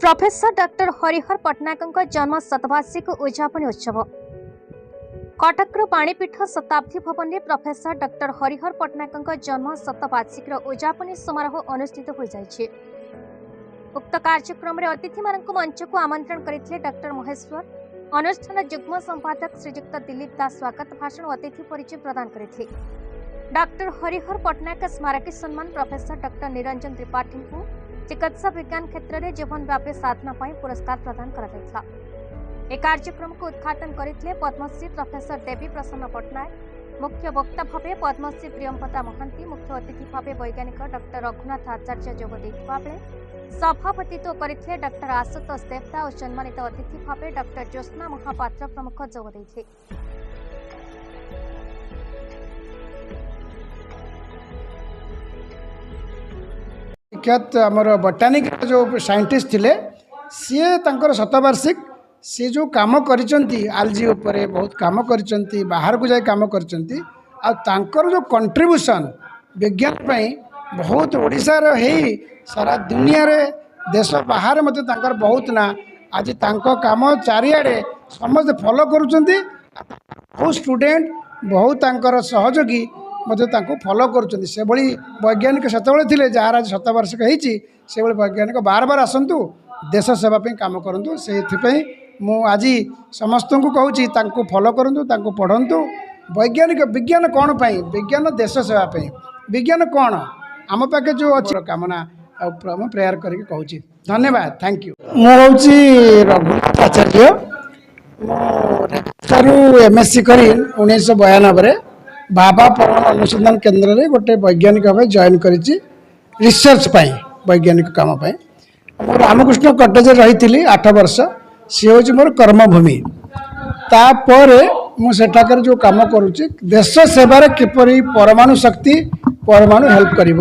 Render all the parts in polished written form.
Professor doctor Harihar Patnaik जन्म शतवार्षिक उद्यापन उत्सव कटकर पाणीपीठ शताब्दी भवन में प्रोफेसर डॉक्टर हरिहर पट्टनायक जन्म शतवार्षिक उद्यापन समारोह अनुष्ठित हो जाइए। उक्त कार्यक्रम में अतिथि मानक मंच को आमंत्रण करते डॉक्टर महेश्वर अनुष्ठान युग्म संपादक श्रीजुक्त दिलीप दास स्वागत भाषण और अतिथि परिचय प्रदान करते। डॉक्टर हरिहर पट्टनायक स्मारकी सम्मान प्रोफेसर डॉक्टर निरंजन त्रिपाठी को चिकित्सा विज्ञान क्षेत्र में जीवन व्यापी साधना पर पुरस्कार प्रदान करा। कार्यक्रम को उद्घाटन करते पद्मश्री प्रोफेसर देवी प्रसन्न पट्टनायक, मुख्य वक्ता भाव पद्मश्री प्रियंपदा महांती, मुख्य अतिथि भाव वैज्ञानिक डॉक्टर रघुनाथ आचार्य जोग देथिबा बेले सभापतित्व करथिले डॉक्टर आशुतोष देवता और सम्मानित अतिथि भाव डॉक्टर ज्योत्स्ना महापात्र प्रमुख जोग देथिले। विख्यात आमर बोटानिक जो साइंटिस्ट थिले सी तांकर शतवार्षिक सी जो काम करिसंती आलजी उपरे बहुत काम करिसंती, बाहर को जाय काम करिसंती आ तांकर जो कंट्रीब्यूशन विज्ञान पई बहुत ओडिसा रे हेई सारा दुनिया रे देश बाहर मते तांकर बहुत ना आज तांको काम चारियाडे समस्त फॉलो करूचंती। बहुत स्टूडेंट बहुत तांकर सहयोगी मते तांको फॉलो करूचंती। से बड़ी वैज्ञानिक सेतबळे थिले जार आज शतवार्षिक हेची से बड़ी वैज्ञानिक बार बार आसंतु देश सेवा पे काम करंतु। से मु आज समस्त को कहूँ तांको फॉलो करंतु, तांको पढ़ंतु। वैज्ञानिक विज्ञान कौन पाई? विज्ञान देश सेवा पे। विज्ञान कौन आम पाखे जो अच्छी कामना मैं प्रेयर करके कहूँ धन्यवाद। Thank you. मुझे रघुनाथ आचार्य एमएससी करी 1992 बाबा परमाणु अनुसंधान केन्द्र में गोटे वैज्ञानिक भाव जॉइन करी रिसर्च पाई वैज्ञानिक काम पाई। रामकृष्ण कटेज रही 8 वर्ष सी हूँ मोर कर्मभूमि। तापर मुझे जो काम करुच्ची देश सेवार किपरि परमाणु शक्ति परमाणु हेल्प कर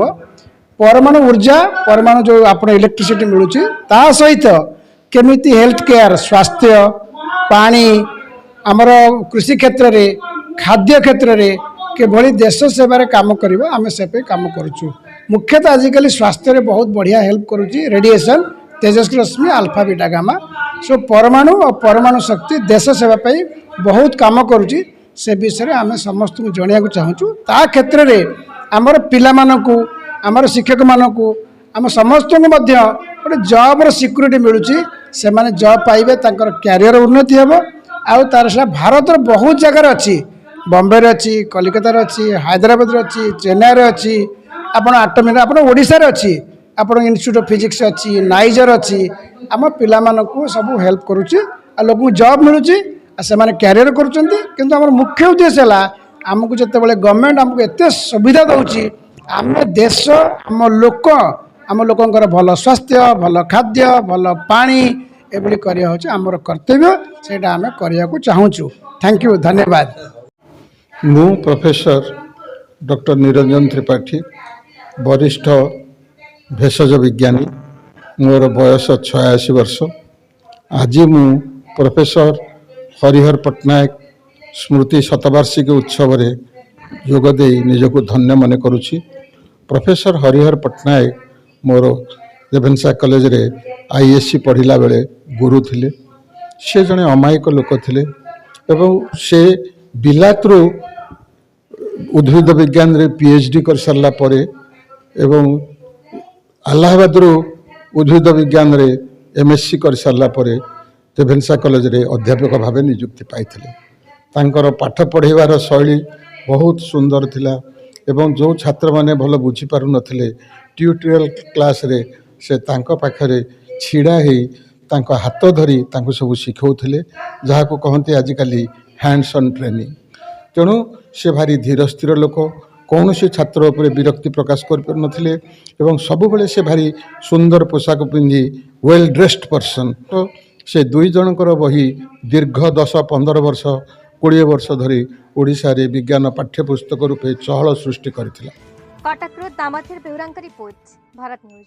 परमाणु ऊर्जा परमाणु जो आप इलेक्ट्रिसिटी मिलूँ ता सहित केमिति हेल्थ केयर स्वास्थ्य पानी आमर कृषि क्षेत्र में खाद्य क्षेत्र में किभली देश सेवार काम कर आम से काम करुचु। मुख्यतः आजिकल स्वास्थ्य रे बहुत बढ़िया हेल्प करुच्ची रेडिएशन तेजस्वी रश्मि अल्फा बीटा गामा सो परमाणु और परमाणु शक्ति देश सेवा पाई बहुत काम करुच्ची। से विषय में आम समस्त को जनाया चाहूँ ता क्षेत्र में आमर पिला मानकु आमर शिक्षक मानकु आम समस्त को गोटे जॉब सिक्यूरीटी मिलूँ से माने जॉब पाइबे तांकर कैरियर उन्नति हेबो आउ तार से भारत बहुत जगह अच्छी बॉम्बे अच्छी कलिकतार अच्छी हैदराबाद अच्छी चेन्नई अच्छी आपण आटमी आप ओडिशा अच्छी आप इंस्टीट्यूट ऑफ फिजिक्स अच्छी नाइजर अच्छी आम पिला मानकु सब हेल्प करुच्ची आ लोक जॉब मिलूँ से माने कैरियर करुँच। आम मुख्य उद्देश्य है आमको जितेबाला गवर्नमेंट आमको एत सुविधा दूसरी आम देश आम लोकंर भल स्वास्थ्य भल खाद्य भल पानी एभली करिया होची आमर कर्तव्य से आम करिया को चाहूँ। थैंक यू धन्यवाद। मु प्रोफेसर डॉक्टर निरंजन त्रिपाठी वरिष्ठ भेषज विज्ञानी मोर बयस 86 वर्ष। आज मु प्रोफेसर हरिहर पट्टनायक स्मृति शतवार्षिक उत्सव रे जोगदे निजको धन्य मन करुछि। प्रोफेसर हरिहर पट्टनायक मोर रेभेन्सा कॉलेज रे आईएससी पढ़िला बेले गुरु थिले। से जने अमायिक लोक थिले एवं से बिलातरू उद्भिद विज्ञान रे पीएचडी कर सारला परे एवं अलाहाबाद उद्भिद विज्ञान रे एमएससी कर सारला परे रेभेन्सा कॉलेज रे अध्यापक भाव नियुक्ति पाइथिले। तांकर पाठ पढ़ेबार शैली बहुत सुंदर थिला एवं जो छात्र माने भल बुझी पारु नथिले ट्यूटोरियल क्लास रे से तांको पाखरे छिड़ा ही तांको हाथ धरी तांको सब शिखौथिले जहा को कहते आजिकली हैंड्स ऑन ट्रेनिंग। तेणु से भारी धीर स्थिर लोक कौन से छात्र उपर विरक्ति प्रकाश कर नथिले एवं सबुबले से भारी सुंदर पोशाक पिंधि वेल ड्रेस्ड पर्सन। तो से दुई जनकर बही दीर्घ 10-15 वर्ष 20 वर्ष धरी ओडिशा रे विज्ञान पाठ्यपुस्तक रूपे चहल सृष्टि करथिला। कटकरू दामोदर बेहुरांक रिपोर्ट भारत न्यूज।